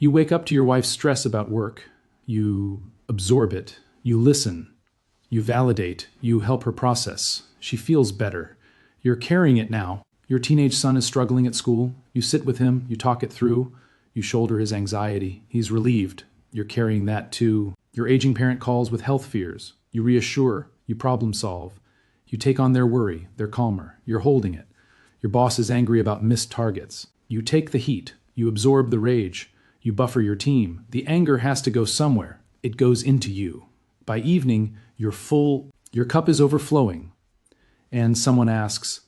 You wake up to your wife's stress about work. You absorb it. You listen. You validate. You help her process. She feels better. You're carrying it now. Your teenage son is struggling at school. You sit with him. You talk it through. You shoulder his anxiety. He's relieved. You're carrying that too. Your aging parent calls with health fears. You reassure. You problem solve. You take on their worry. They're calmer. You're holding it. Your boss is angry about missed targets. You take the heat. You absorb the rage. You buffer your team. The anger has to go somewhere. It goes into you. By evening, you're full. Your cup is overflowing. And someone asks,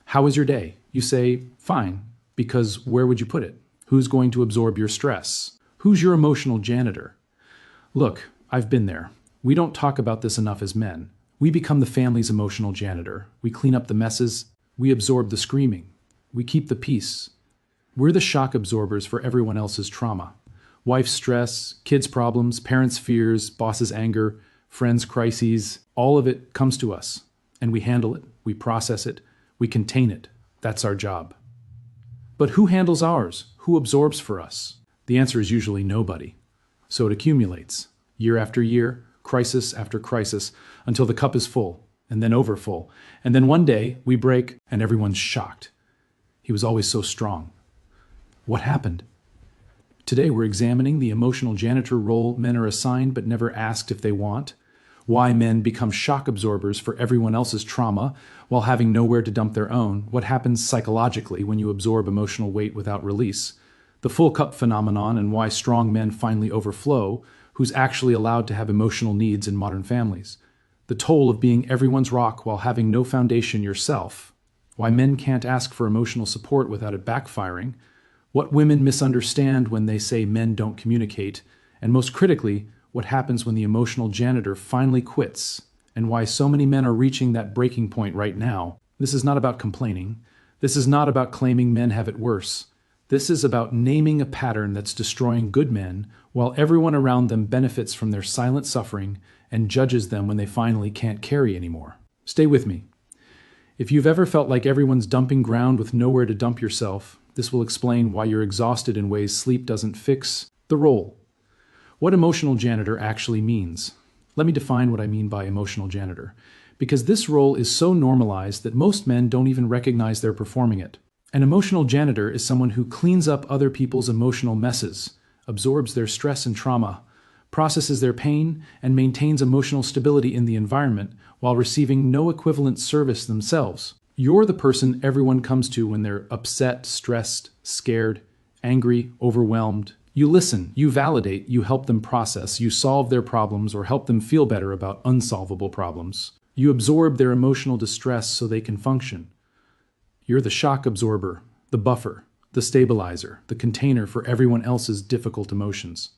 "How was your day?" You say, "Fine," because where would you put it? Who's going to absorb your stress? Who's your emotional janitor? Look, I've been there. We don't talk about this enough as men. We become the family's emotional janitor. We clean up the messes. We absorb the screaming. We keep the peace. We're the shock absorbers for everyone else's trauma. Wife's stress, kids' problems, parents' fears, boss's anger, friends' crises, all of it comes to us. And we handle it, we process it, we contain it. That's our job. But who handles ours? Who absorbs for us? The answer is usually nobody. So it accumulates, year after year, crisis after crisis, until the cup is full, and then overfull. And then one day, we break, and everyone's shocked. He was always so strong. What happened? Today, we're examining the emotional janitor role men are assigned but never asked if they want, why men become shock absorbers for everyone else's trauma while having nowhere to dump their own, what happens psychologically when you absorb emotional weight without release, the full cup phenomenon and why strong men finally overflow, who's actually allowed to have emotional needs in modern families, the toll of being everyone's rock while having no foundation yourself, why men can't ask for emotional support without it backfiring, what women misunderstand when they say men don't communicate, and most critically, what happens when the emotional janitor finally quits, and why so many men are reaching that breaking point right now. This is not about complaining. This is not about claiming men have it worse. This is about naming a pattern that's destroying good men while everyone around them benefits from their silent suffering and judges them when they finally can't carry anymore. Stay with me. If you've ever felt like everyone's dumping ground with nowhere to dump yourself, this will explain why you're exhausted in ways sleep doesn't fix. The role. What emotional janitor actually means. Let me define what I mean by emotional janitor, because this role is so normalized that most men don't even recognize they're performing it. An emotional janitor is someone who cleans up other people's emotional messes, absorbs their stress and trauma, processes their pain, and maintains emotional stability in the environment while receiving no equivalent service themselves. You're the person everyone comes to when they're upset, stressed, scared, angry, overwhelmed. You listen, you validate, you help them process, you solve their problems or help them feel better about unsolvable problems. You absorb their emotional distress so they can function. You're the shock absorber, the buffer, the stabilizer, the container for everyone else's difficult emotions.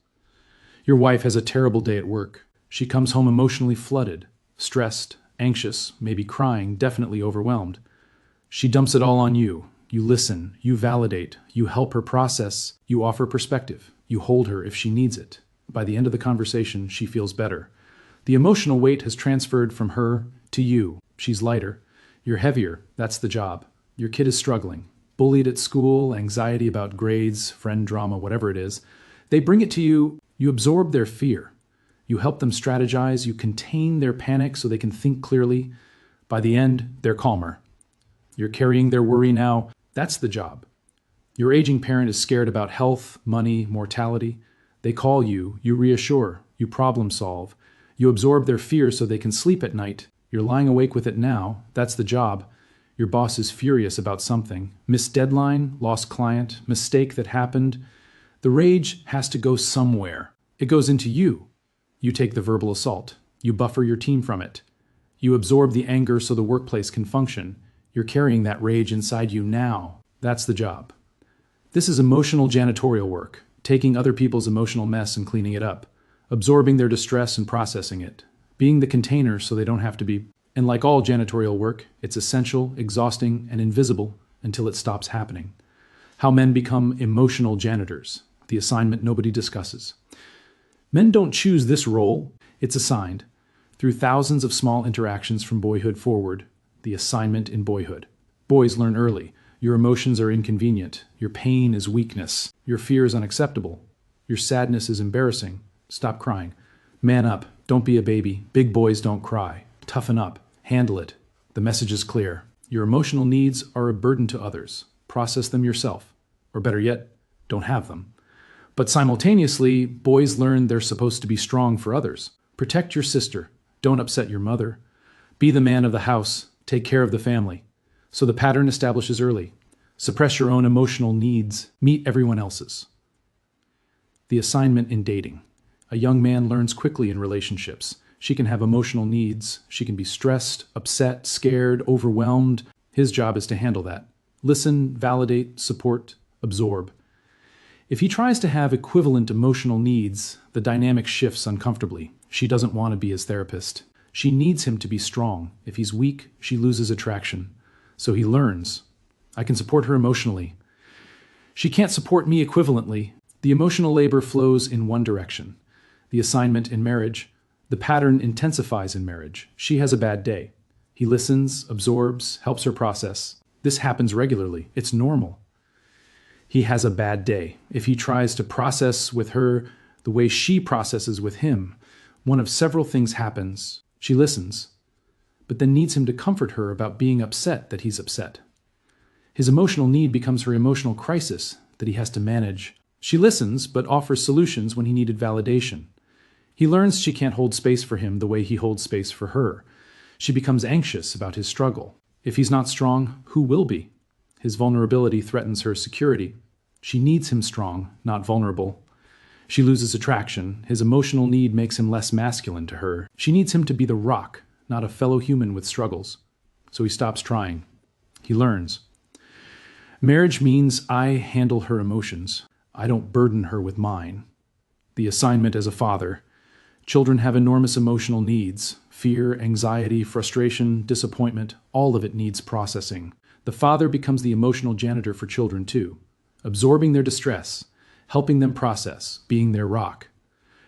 Your wife has a terrible day at work. She comes home emotionally flooded, stressed, anxious, maybe crying, definitely overwhelmed. She dumps it all on you. You listen, you validate, you help her process, you offer perspective, you hold her if she needs it. By the end of the conversation, she feels better. The emotional weight has transferred from her to you. She's lighter. You're heavier. That's the job. Your kid is struggling. Bullied at school, anxiety about grades, friend drama, whatever it is. They bring it to you. You absorb their fear. You help them strategize. You contain their panic so they can think clearly. By the end, they're calmer. You're carrying their worry now. That's the job. Your aging parent is scared about health, money, mortality. They call you. You reassure. You problem solve. You absorb their fear so they can sleep at night. You're lying awake with it now. That's the job. Your boss is furious about something. Missed deadline, lost client, mistake that happened. The rage has to go somewhere. It goes into you. You take the verbal assault. You buffer your team from it. You absorb the anger so the workplace can function. You're carrying that rage inside you now. That's the job. This is emotional janitorial work, taking other people's emotional mess and cleaning it up, absorbing their distress and processing it, being the container so they don't have to be. And like all janitorial work, it's essential, exhausting, and invisible until it stops happening. How men become emotional janitors, the assignment nobody discusses. Men don't choose this role. It's assigned through thousands of small interactions from boyhood forward, the assignment in boyhood. Boys learn early. Your emotions are inconvenient. Your pain is weakness. Your fear is unacceptable. Your sadness is embarrassing. Stop crying. Man up. Don't be a baby. Big boys don't cry. Toughen up. Handle it. The message is clear. Your emotional needs are a burden to others. Process them yourself. Or better yet, don't have them. But simultaneously, boys learn they're supposed to be strong for others. Protect your sister. Don't upset your mother. Be the man of the house. Take care of the family. So the pattern establishes early. Suppress your own emotional needs. Meet everyone else's. The assignment in dating. A young man learns quickly in relationships. She can have emotional needs. She can be stressed, upset, scared, overwhelmed. His job is to handle that. Listen, validate, support, absorb. If he tries to have equivalent emotional needs, the dynamic shifts uncomfortably. She doesn't want to be his therapist. She needs him to be strong. If he's weak, she loses attraction. So he learns. I can support her emotionally. She can't support me equivalently. The emotional labor flows in one direction. The assignment in marriage. The pattern intensifies in marriage. She has a bad day. He listens, absorbs, helps her process. This happens regularly. It's normal. He has a bad day. If he tries to process with her the way she processes with him, one of several things happens. She listens, but then needs him to comfort her about being upset that he's upset. His emotional need becomes her emotional crisis that he has to manage. She listens, but offers solutions when he needed validation. He learns she can't hold space for him the way he holds space for her. She becomes anxious about his struggle. If he's not strong, who will be? His vulnerability threatens her security. She needs him strong, not vulnerable. She loses attraction. His emotional need makes him less masculine to her. She needs him to be the rock, not a fellow human with struggles. So he stops trying. He learns. Marriage means I handle her emotions. I don't burden her with mine. The assignment as a father. Children have enormous emotional needs. Fear, anxiety, frustration, disappointment, all of it needs processing. The father becomes the emotional janitor for children too, absorbing their distress, helping them process, being their rock.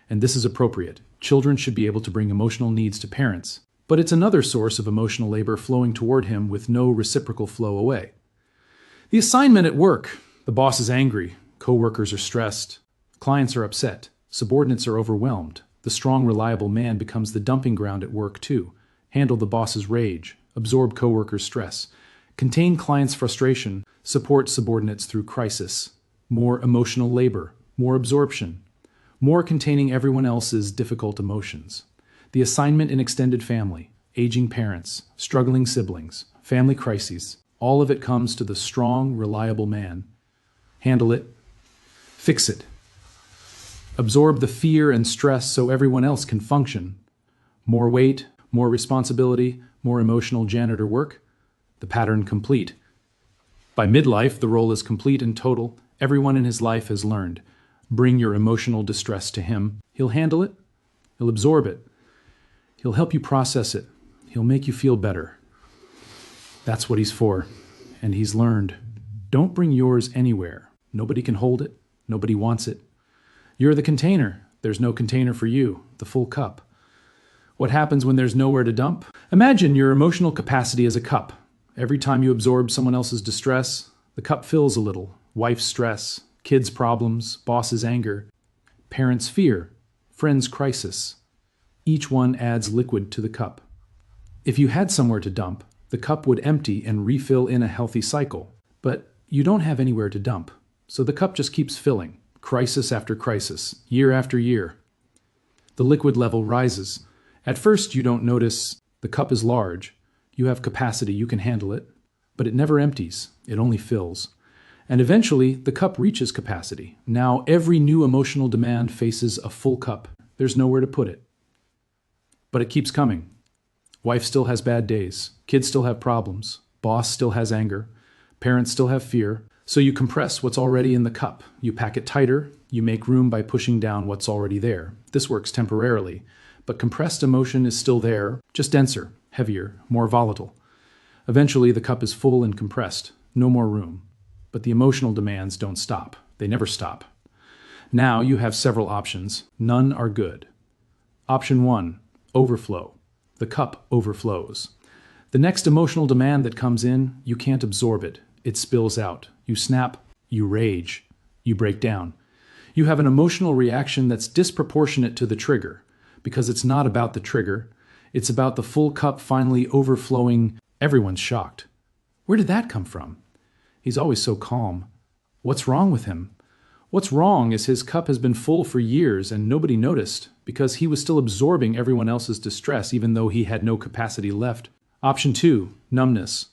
And this is appropriate. Children should be able to bring emotional needs to parents, but it's another source of emotional labor flowing toward him with no reciprocal flow away. The assignment at work. The boss is angry. Co-workers are stressed. Clients are upset. Subordinates are overwhelmed. The strong, reliable man becomes the dumping ground at work too. Handle the boss's rage. Absorb co-workers' stress. Contain clients' frustration. Support subordinates through crisis. More emotional labor. More absorption. More containing everyone else's difficult emotions. The assignment in extended family. Aging parents. Struggling siblings. Family crises. All of it comes to the strong, reliable man. Handle it. Fix it. Absorb the fear and stress so everyone else can function. More weight, more responsibility, more emotional janitor work. The pattern complete. By midlife, the role is complete and total. Everyone in his life has learned. Bring your emotional distress to him. He'll handle it. He'll absorb it. He'll help you process it. He'll make you feel better. That's what he's for. And he's learned. Don't bring yours anywhere. Nobody can hold it. Nobody wants it. You're the container. There's no container for you, the full cup. What happens when there's nowhere to dump? Imagine your emotional capacity as a cup. Every time you absorb someone else's distress, the cup fills a little. Wife's stress, kids' problems, boss's anger, parents' fear, friends' crisis. Each one adds liquid to the cup. If you had somewhere to dump, the cup would empty and refill in a healthy cycle. But you don't have anywhere to dump, so the cup just keeps filling. Crisis after crisis, year after year. The liquid level rises. At first, you don't notice the cup is large. You have capacity, you can handle it. But it never empties, it only fills. And eventually, the cup reaches capacity. Now, every new emotional demand faces a full cup. There's nowhere to put it. But it keeps coming. Wife still has bad days. Kids still have problems. Boss still has anger. Parents still have fear. So you compress what's already in the cup. You pack it tighter. You make room by pushing down what's already there. This works temporarily. But compressed emotion is still there, just denser, heavier, more volatile. Eventually, the cup is full and compressed. No more room. But the emotional demands don't stop. They never stop. Now you have several options. None are good. Option 1, overflow. The cup overflows. The next emotional demand that comes in, you can't absorb it. It spills out. You snap, you rage, you break down. You have an emotional reaction that's disproportionate to the trigger, because it's not about the trigger, it's about the full cup finally overflowing. Everyone's shocked. Where did that come from? He's always so calm. What's wrong with him? What's wrong is his cup has been full for years and nobody noticed because he was still absorbing everyone else's distress even though he had no capacity left. Option 2, numbness.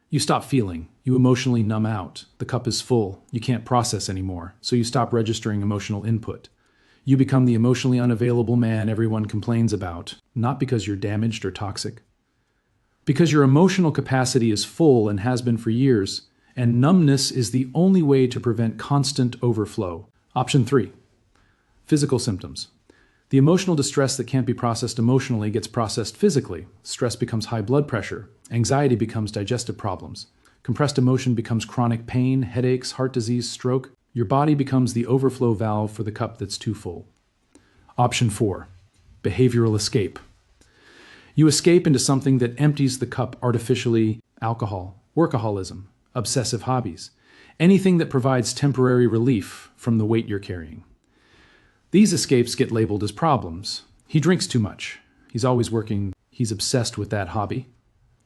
You stop feeling. You emotionally numb out. The cup is full. You can't process anymore, so you stop registering emotional input. You become the emotionally unavailable man everyone complains about, not because you're damaged or toxic. Because your emotional capacity is full and has been for years, and numbness is the only way to prevent constant overflow. Option 3, physical symptoms. The emotional distress that can't be processed emotionally gets processed physically. Stress becomes high blood pressure. Anxiety becomes digestive problems. Compressed emotion becomes chronic pain, headaches, heart disease, stroke. Your body becomes the overflow valve for the cup that's too full. Option 4, behavioral escape. You escape into something that empties the cup artificially: alcohol, workaholism, obsessive hobbies, anything that provides temporary relief from the weight you're carrying. These escapes get labeled as problems. He drinks too much. He's always working. He's obsessed with that hobby.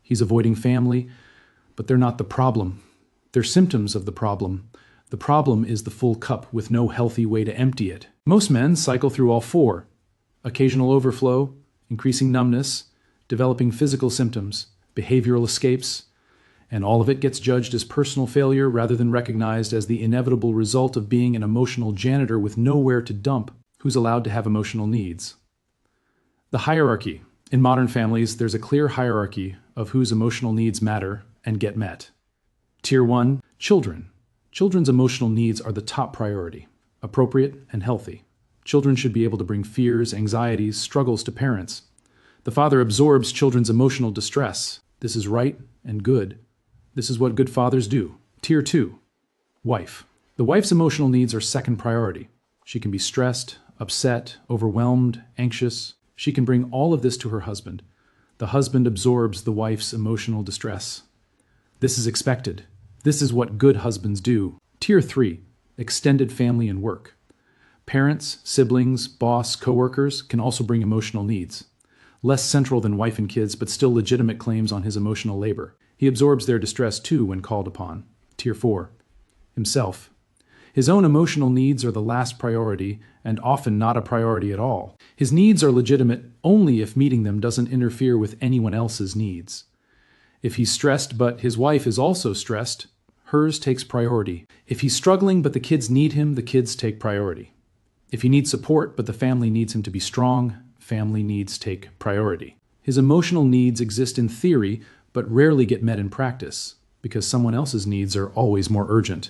He's avoiding family, but they're not the problem. They're symptoms of the problem. The problem is the full cup with no healthy way to empty it. Most men cycle through all 4: occasional overflow, increasing numbness, developing physical symptoms, behavioral escapes, and all of it gets judged as personal failure rather than recognized as the inevitable result of being an emotional janitor with nowhere to dump who's allowed to have emotional needs. The hierarchy. In modern families, there's a clear hierarchy of whose emotional needs matter and get met. Tier 1, children. Children's emotional needs are the top priority, appropriate and healthy. Children should be able to bring fears, anxieties, struggles to parents. The father absorbs children's emotional distress. This is right and good. This is what good fathers do. Tier 2, wife. The wife's emotional needs are second priority. She can be stressed, upset, overwhelmed, anxious. She can bring all of this to her husband. The husband absorbs the wife's emotional distress. This is expected. This is what good husbands do. Tier 3, extended family and work. Parents, siblings, boss, coworkers can also bring emotional needs. Less central than wife and kids, but still legitimate claims on his emotional labor. He absorbs their distress too when called upon. Tier 4, himself. His own emotional needs are the last priority and often not a priority at all. His needs are legitimate only if meeting them doesn't interfere with anyone else's needs. If he's stressed but his wife is also stressed, hers takes priority. If he's struggling but the kids need him, the kids take priority. If he needs support but the family needs him to be strong, family needs take priority. His emotional needs exist in theory but rarely get met in practice because someone else's needs are always more urgent.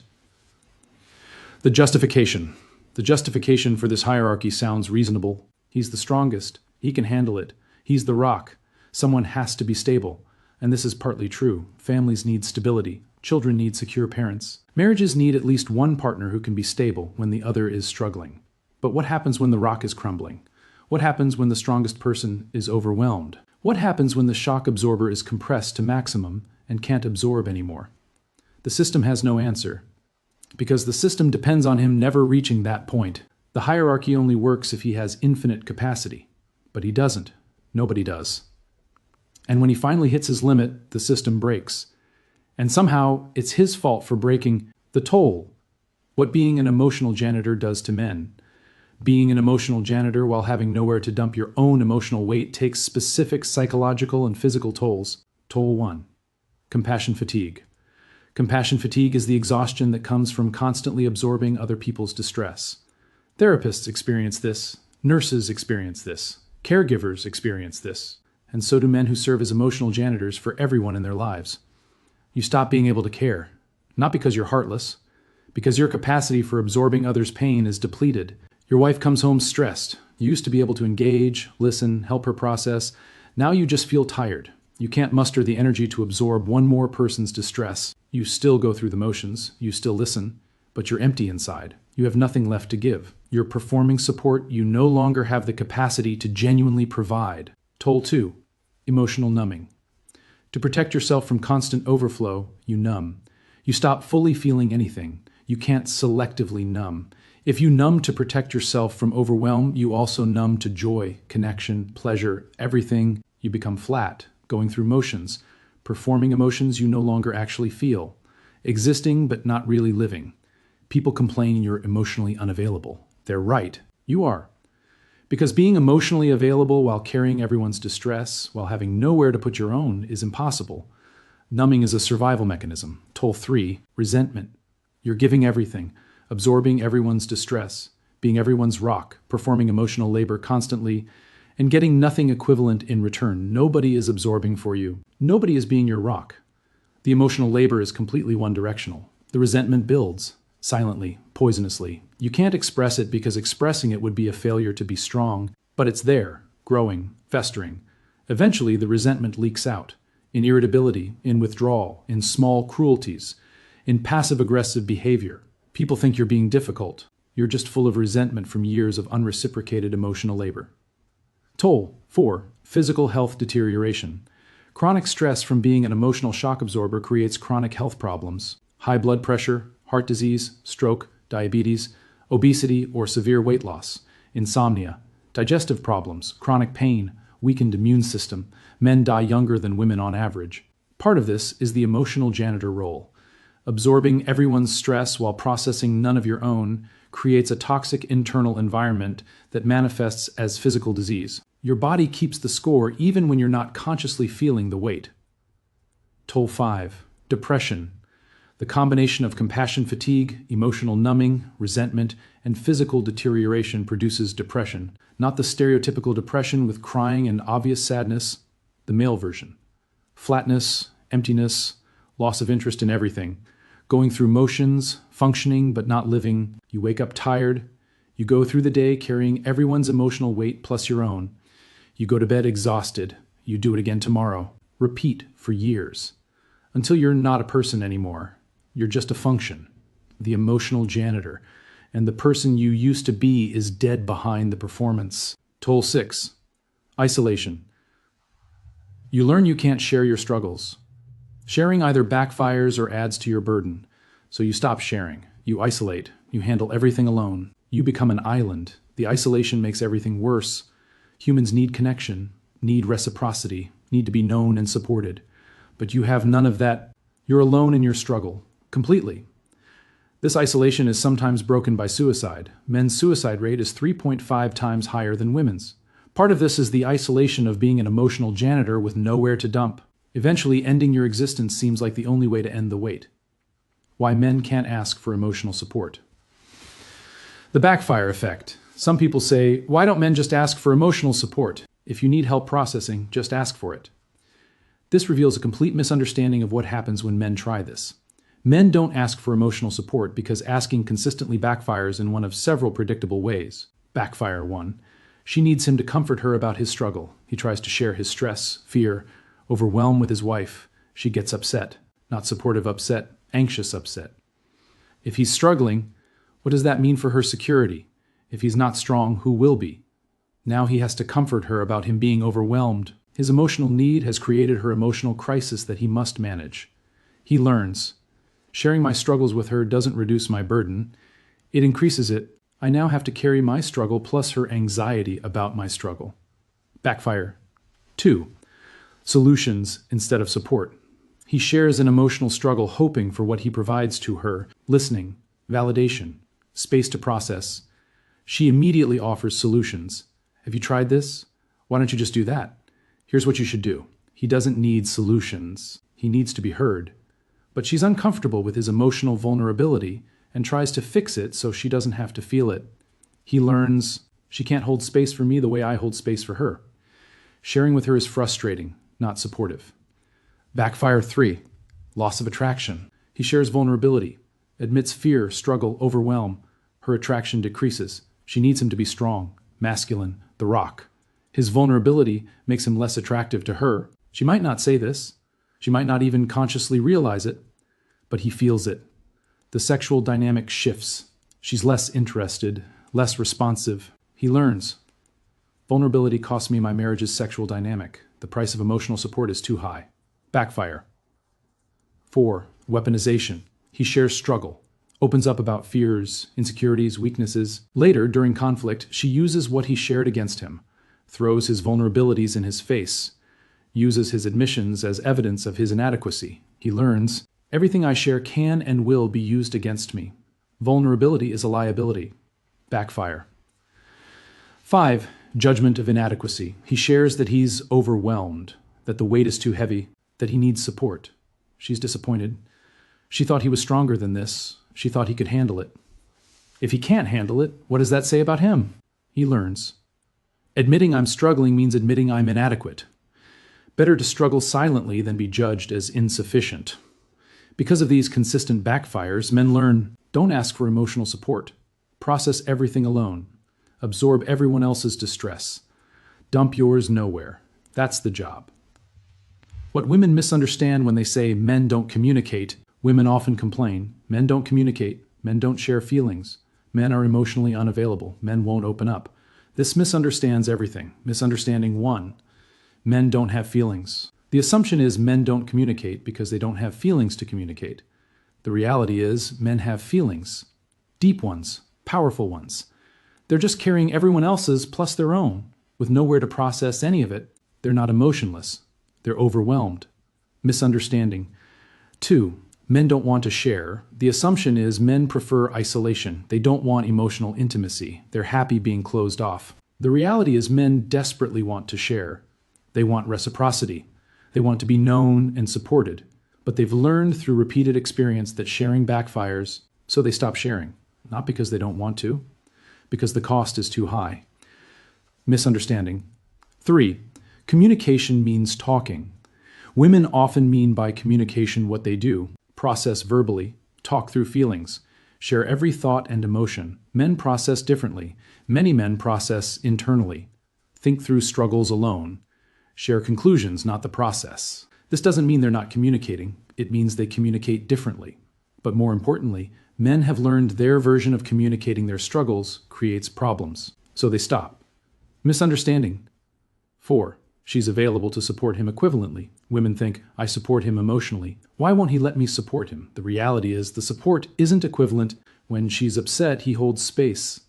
The justification. The justification for this hierarchy sounds reasonable. He's the strongest. He can handle it. He's the rock. Someone has to be stable. And this is partly true. Families need stability. Children need secure parents. Marriages need at least one partner who can be stable when the other is struggling. But what happens when the rock is crumbling? What happens when the strongest person is overwhelmed? What happens when the shock absorber is compressed to maximum and can't absorb anymore? The system has no answer, because the system depends on him never reaching that point. The hierarchy only works if he has infinite capacity, but he doesn't. Nobody does. And when he finally hits his limit, the system breaks. And somehow, it's his fault for breaking the toll. What being an emotional janitor does to men. Being an emotional janitor while having nowhere to dump your own emotional weight takes specific psychological and physical tolls. Toll 1, compassion fatigue. Compassion fatigue is the exhaustion that comes from constantly absorbing other people's distress. Therapists experience this, nurses experience this, caregivers experience this, and so do men who serve as emotional janitors for everyone in their lives. You stop being able to care, not because you're heartless, because your capacity for absorbing others' pain is depleted. Your wife comes home stressed. You used to be able to engage, listen, help her process. Now you just feel tired. You can't muster the energy to absorb one more person's distress. You still go through the motions. You still listen, but you're empty inside. You have nothing left to give. You're performing support you no longer have the capacity to genuinely provide. Toll 2, emotional numbing. To protect yourself from constant overflow, you numb. You stop fully feeling anything. You can't selectively numb. If you numb to protect yourself from overwhelm, you also numb to joy, connection, pleasure, everything. You become flat, going through motions, performing emotions you no longer actually feel, existing but not really living. People complain you're emotionally unavailable. They're right. You are. Because being emotionally available while carrying everyone's distress, while having nowhere to put your own, is impossible. Numbing is a survival mechanism. Toll 3, resentment. You're giving everything, absorbing everyone's distress, being everyone's rock, performing emotional labor constantly, and getting nothing equivalent in return. Nobody is absorbing for you. Nobody is being your rock. The emotional labor is completely one-directional. The resentment builds, silently, poisonously. You can't express it because expressing it would be a failure to be strong, but it's there, growing, festering. Eventually, the resentment leaks out, in irritability, in withdrawal, in small cruelties, in passive-aggressive behavior. People think you're being difficult. You're just full of resentment from years of unreciprocated emotional labor. Toll 4, physical health deterioration. Chronic stress from being an emotional shock absorber creates chronic health problems. High blood pressure, heart disease, stroke, diabetes, obesity or severe weight loss, insomnia, digestive problems, chronic pain, weakened immune system. Men die younger than women on average. Part of this is the emotional janitor role. Absorbing everyone's stress while processing none of your own creates a toxic internal environment that manifests as physical disease. Your body keeps the score even when you're not consciously feeling the weight. Toll 5, depression. The combination of compassion fatigue, emotional numbing, resentment, and physical deterioration produces depression. Not the stereotypical depression with crying and obvious sadness, the male version. Flatness, emptiness, loss of interest in everything. Going through motions, functioning but not living. You wake up tired. You go through the day carrying everyone's emotional weight plus your own. You go to bed exhausted. You do it again tomorrow. Repeat for years. Until you're not a person anymore. You're just a function, the emotional janitor, and the person you used to be is dead behind the performance. Toll 6, isolation. You learn you can't share your struggles. Sharing either backfires or adds to your burden, so you stop sharing. You isolate. You handle everything alone. You become an island. The isolation makes everything worse. Humans need connection, need reciprocity, need to be known and supported. But you have none of that. You're alone in your struggle. Completely. This isolation is sometimes broken by suicide. Men's suicide rate is 3.5 times higher than women's. Part of this is the isolation of being an emotional janitor with nowhere to dump. Eventually, ending your existence seems like the only way to end the weight. Why men can't ask for emotional support. The backfire effect. Some people say, why don't men just ask for emotional support? If you need help processing, just ask for it. This reveals a complete misunderstanding of what happens when men try this. Men don't ask for emotional support because asking consistently backfires in one of several predictable ways. Backfire 1. She needs him to comfort her about his struggle. He tries to share his stress, fear, overwhelm with his wife. She gets upset. Not supportive upset, anxious upset. If he's struggling, what does that mean for her security? If he's not strong, who will be? Now he has to comfort her about him being overwhelmed. His emotional need has created her emotional crisis that he must manage. He learns. Sharing my struggles with her doesn't reduce my burden. It increases it. I now have to carry my struggle plus her anxiety about my struggle. Backfire 2. Solutions instead of support. He shares an emotional struggle hoping for what he provides to her, listening, validation, space to process. She immediately offers solutions. Have you tried this? Why don't you just do that? Here's what you should do. He doesn't need solutions. He needs to be heard. But she's uncomfortable with his emotional vulnerability and tries to fix it so she doesn't have to feel it. He learns, she can't hold space for me the way I hold space for her. Sharing with her is frustrating, not supportive. Backfire 3. Loss of attraction. He shares vulnerability, admits fear, struggle, overwhelm. Her attraction decreases. She needs him to be strong, masculine, the rock. His vulnerability makes him less attractive to her. She might not say this. She might not even consciously realize it, but he feels it. The sexual dynamic shifts. She's less interested, less responsive. He learns. Vulnerability costs me my marriage's sexual dynamic. The price of emotional support is too high. Backfire. 4. Weaponization. He shares struggle, opens up about fears, insecurities, weaknesses. Later, during conflict, she uses what he shared against him, throws his vulnerabilities in his face, uses his admissions as evidence of his inadequacy. He learns, everything I share can and will be used against me. Vulnerability is a liability. Backfire. 5. Judgment of inadequacy. He shares that he's overwhelmed, that the weight is too heavy, that he needs support. She's disappointed. She thought he was stronger than this. She thought he could handle it. If he can't handle it, what does that say about him? He learns. Admitting I'm struggling means admitting I'm inadequate. Better to struggle silently than be judged as insufficient. Because of these consistent backfires, men learn, don't ask for emotional support. Process everything alone. Absorb everyone else's distress. Dump yours nowhere. That's the job. What women misunderstand when they say men don't communicate, women often complain. Men don't communicate. Men don't share feelings. Men are emotionally unavailable. Men won't open up. This misunderstands everything. Misunderstanding 1. Men don't have feelings. The assumption is men don't communicate because they don't have feelings to communicate. The reality is men have feelings. Deep ones. Powerful ones. They're just carrying everyone else's plus their own. With nowhere to process any of it, they're not emotionless. They're overwhelmed. Misunderstanding. 2. Men don't want to share. The assumption is men prefer isolation. They don't want emotional intimacy. They're happy being closed off. The reality is men desperately want to share. They want reciprocity. They want to be known and supported. But they've learned through repeated experience that sharing backfires, so they stop sharing. Not because they don't want to, because the cost is too high. Misunderstanding. 3. Communication means talking. Women often mean by communication what they do. Process verbally, talk through feelings, share every thought and emotion. Men process differently. Many men process internally, think through struggles alone, share conclusions, not the process. This doesn't mean they're not communicating. It means they communicate differently. But more importantly, men have learned their version of communicating their struggles creates problems, so they stop. Misunderstanding. 4. She's available to support him equivalently. Women think, I support him emotionally. Why won't he let me support him? The reality is the support isn't equivalent. When she's upset, he holds space,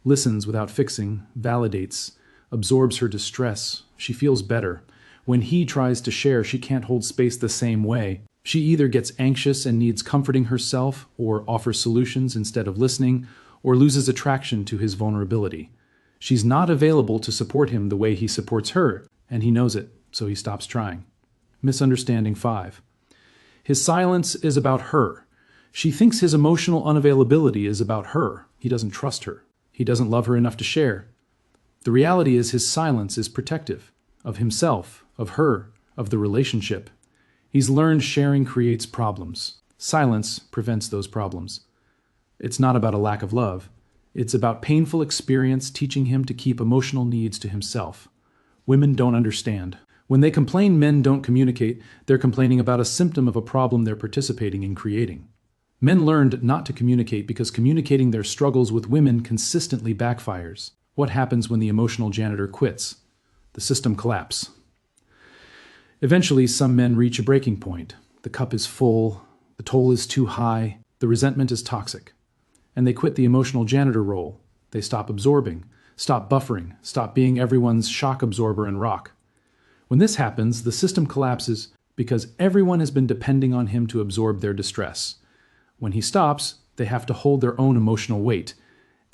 listens without fixing, validates, absorbs her distress. She feels better. When he tries to share, she can't hold space the same way. She either gets anxious and needs comforting herself, or offers solutions instead of listening, or loses attraction to his vulnerability. She's not available to support him the way he supports her, and he knows it, so he stops trying. Misunderstanding 5. His silence is about her. She thinks his emotional unavailability is about her. He doesn't trust her. He doesn't love her enough to share. The reality is his silence is protective of himself, of her, of the relationship. He's learned sharing creates problems. Silence prevents those problems. It's not about a lack of love. It's about painful experience teaching him to keep emotional needs to himself. Women don't understand. When they complain men don't communicate, they're complaining about a symptom of a problem they're participating in creating. Men learned not to communicate because communicating their struggles with women consistently backfires. What happens when the emotional janitor quits? The system collapses. Eventually, some men reach a breaking point. The cup is full, the toll is too high, the resentment is toxic. And they quit the emotional janitor role. They stop absorbing, stop buffering, stop being everyone's shock absorber and rock. When this happens, the system collapses because everyone has been depending on him to absorb their distress. When he stops, they have to hold their own emotional weight,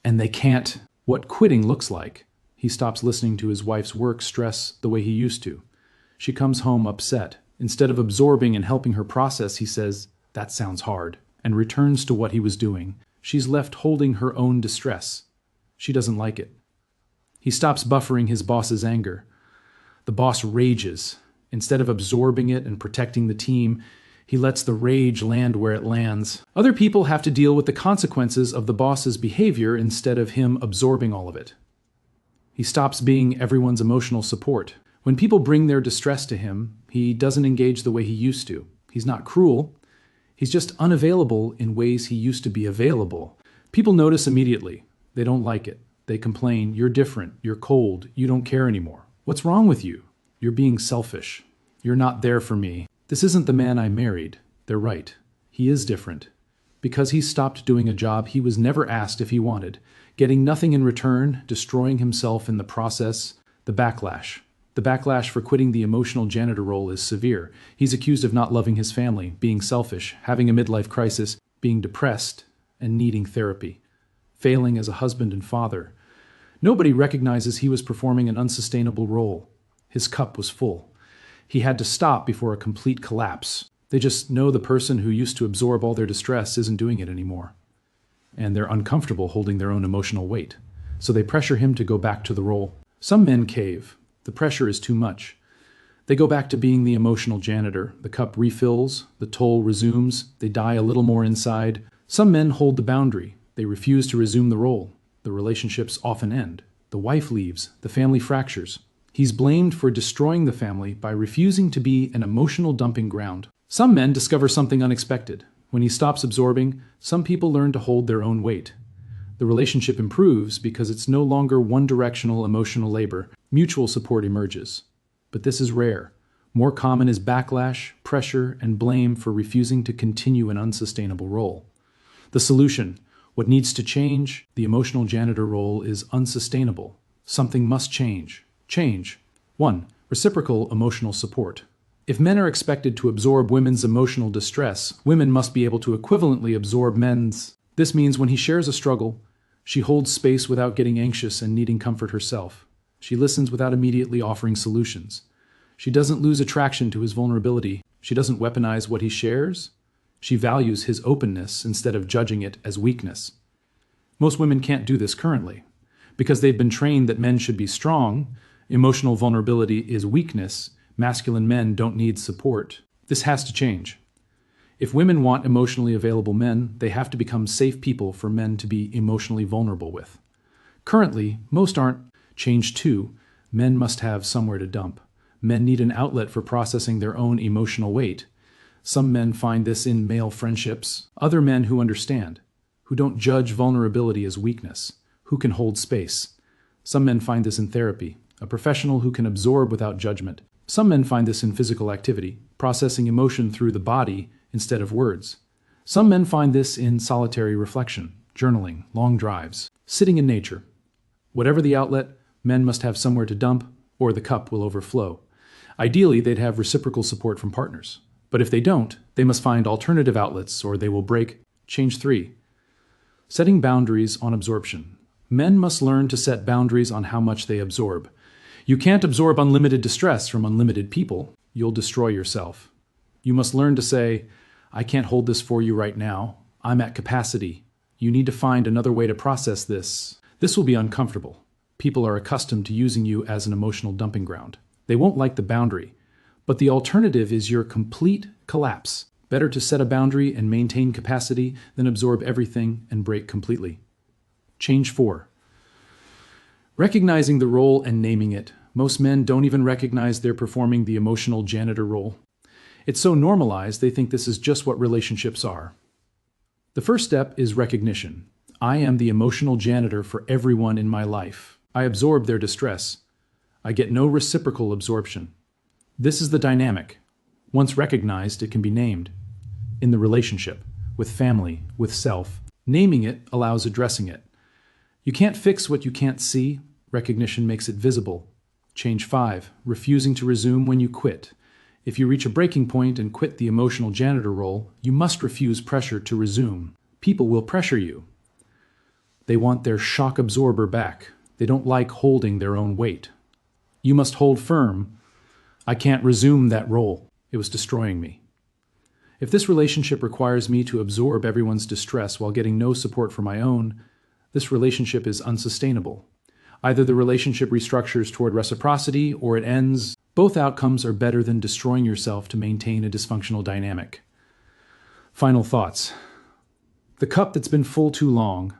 and they can't. What quitting looks like. He stops listening to his wife's work stress the way he used to. She comes home upset. Instead of absorbing and helping her process, he says, "That sounds hard," and returns to what he was doing. She's left holding her own distress. She doesn't like it. He stops buffering his boss's anger. The boss rages. Instead of absorbing it and protecting the team, he lets the rage land where it lands. Other people have to deal with the consequences of the boss's behavior instead of him absorbing all of it. He stops being everyone's emotional support. When people bring their distress to him, he doesn't engage the way he used to. He's not cruel. He's just unavailable in ways he used to be available. People notice immediately. They don't like it. They complain, "You're different. You're cold. You don't care anymore. What's wrong with you? You're being selfish. You're not there for me. This isn't the man I married." They're right. He is different. because he stopped doing a job he was never asked if he wanted, getting nothing in return, destroying himself in the process. The backlash. The backlash for quitting the emotional janitor role is severe. He's accused of not loving his family, being selfish, having a midlife crisis, being depressed, and needing therapy, failing as a husband and father. Nobody recognizes he was performing an unsustainable role. His cup was full. He had to stop before a complete collapse. They just know the person who used to absorb all their distress isn't doing it anymore. And they're uncomfortable holding their own emotional weight. So they pressure him to go back to the role. Some men cave. The pressure is too much. They go back to being the emotional janitor. The cup refills, the toll resumes, they die a little more inside. Some men hold the boundary. They refuse to resume the role. The relationships often end. The wife leaves, the family fractures. He's blamed for destroying the family by refusing to be an emotional dumping ground. Some men discover something unexpected. When he stops absorbing, some people learn to hold their own weight. The relationship improves because it's no longer one-directional emotional labor. Mutual support emerges. But this is rare. More common is backlash, pressure, and blame for refusing to continue an unsustainable role. The solution: what needs to change? The emotional janitor role is unsustainable. Something must change. Change. 1. Reciprocal emotional support. If men are expected to absorb women's emotional distress, women must be able to equivalently absorb men's. This means when he shares a struggle, she holds space without getting anxious and needing comfort herself. She listens without immediately offering solutions. She doesn't lose attraction to his vulnerability. She doesn't weaponize what he shares. She values his openness instead of judging it as weakness. Most women can't do this currently. Because they've been trained that men should be strong, emotional vulnerability is weakness, masculine men don't need support. This has to change. If women want emotionally available men, they have to become safe people for men to be emotionally vulnerable with. Currently, most aren't. Change 2. Men must have somewhere to dump. Men need an outlet for processing their own emotional weight. Some men find this in male friendships. Other men who understand, who don't judge vulnerability as weakness, who can hold space. Some men find this in therapy, a professional who can absorb without judgment. Some men find this in physical activity, processing emotion through the body instead of words. Some men find this in solitary reflection, journaling, long drives, sitting in nature. Whatever the outlet, men must have somewhere to dump, or the cup will overflow. Ideally, they'd have reciprocal support from partners. But if they don't, they must find alternative outlets, or they will break. Change 3. Setting boundaries on absorption. Men must learn to set boundaries on how much they absorb. You can't absorb unlimited distress from unlimited people. You'll destroy yourself. You must learn to say, I can't hold this for you right now. I'm at capacity. You need to find another way to process this. This will be uncomfortable. People are accustomed to using you as an emotional dumping ground. They won't like the boundary. But the alternative is your complete collapse. Better to set a boundary and maintain capacity than absorb everything and break completely. Change 4. Recognizing the role and naming it. Most men don't even recognize they're performing the emotional janitor role. It's so normalized they think this is just what relationships are. The first step is recognition. I am the emotional janitor for everyone in my life. I absorb their distress. I get no reciprocal absorption. This is the dynamic. Once recognized, it can be named. In the relationship, with family, with self. Naming it allows addressing it. You can't fix what you can't see. Recognition makes it visible. Change 5. Refusing to resume when you quit. If you reach a breaking point and quit the emotional janitor role, you must refuse pressure to resume. People will pressure you. They want their shock absorber back. They don't like holding their own weight. You must hold firm. I can't resume that role. It was destroying me. If this relationship requires me to absorb everyone's distress while getting no support for my own, this relationship is unsustainable. Either the relationship restructures toward reciprocity or it ends. Both outcomes are better than destroying yourself to maintain a dysfunctional dynamic. Final thoughts. The cup that's been full too long.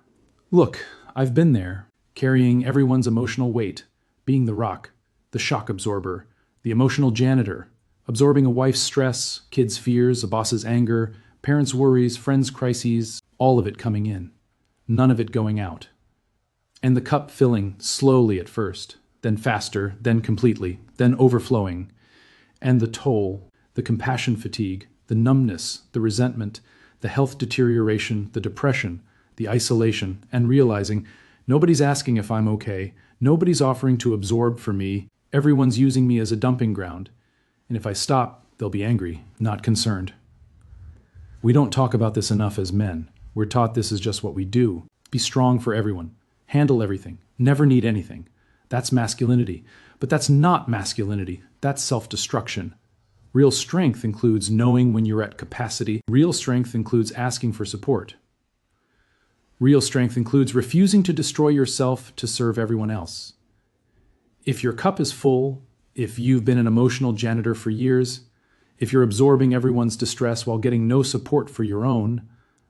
Look, I've been there, carrying everyone's emotional weight, being the rock, the shock absorber, the emotional janitor, absorbing a wife's stress, kids' fears, a boss's anger, parents' worries, friends' crises, all of it coming in, none of it going out. And the cup filling slowly at first, then faster, then completely, then overflowing. And the toll, the compassion fatigue, the numbness, the resentment, The health deterioration, the depression, the isolation, and realizing nobody's asking if I'm okay, nobody's offering to absorb for me, everyone's using me as a dumping ground. And if I stop, they'll be angry, not concerned. We don't talk about this enough as men. We're taught this is just what we do. Be strong for everyone. Handle everything. Never need anything. That's masculinity. But that's not masculinity. That's self-destruction. Real strength includes knowing when you're at capacity. Real strength includes asking for support. Real strength includes refusing to destroy yourself to serve everyone else. If your cup is full, if you've been an emotional janitor for years, if you're absorbing everyone's distress while getting no support for your own,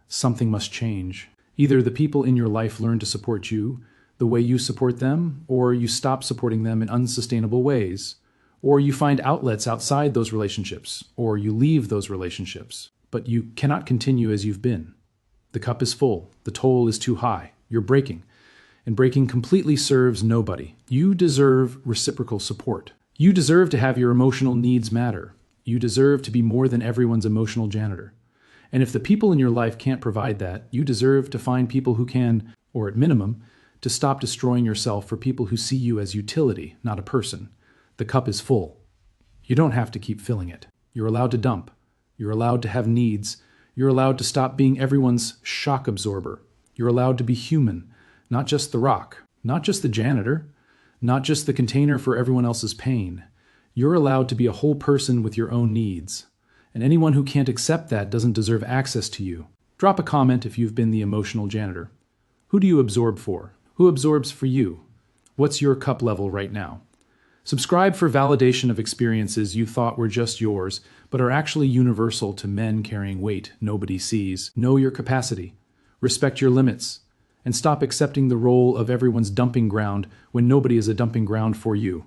something must change. Either the people in your life learn to support you the way you support them, or you stop supporting them in unsustainable ways, or you find outlets outside those relationships, or you leave those relationships. But you cannot continue as you've been. The cup is full. The toll is too high. You're breaking. And breaking completely serves nobody. You deserve reciprocal support. You deserve to have your emotional needs matter. You deserve to be more than everyone's emotional janitor. And if the people in your life can't provide that, you deserve to find people who can, or at minimum, to stop destroying yourself for people who see you as utility, not a person. The cup is full. You don't have to keep filling it. You're allowed to dump. You're allowed to have needs. You're allowed to stop being everyone's shock absorber. You're allowed to be human, not just the rock, not just the janitor, not just the container for everyone else's pain. You're allowed to be a whole person with your own needs. And anyone who can't accept that doesn't deserve access to you. Drop a comment if you've been the emotional janitor. Who do you absorb for? Who absorbs for you? What's your cup level right now? Subscribe for validation of experiences you thought were just yours, but are actually universal to men carrying weight nobody sees. Know your capacity. Respect your limits. And stop accepting the role of everyone's dumping ground when nobody is a dumping ground for you.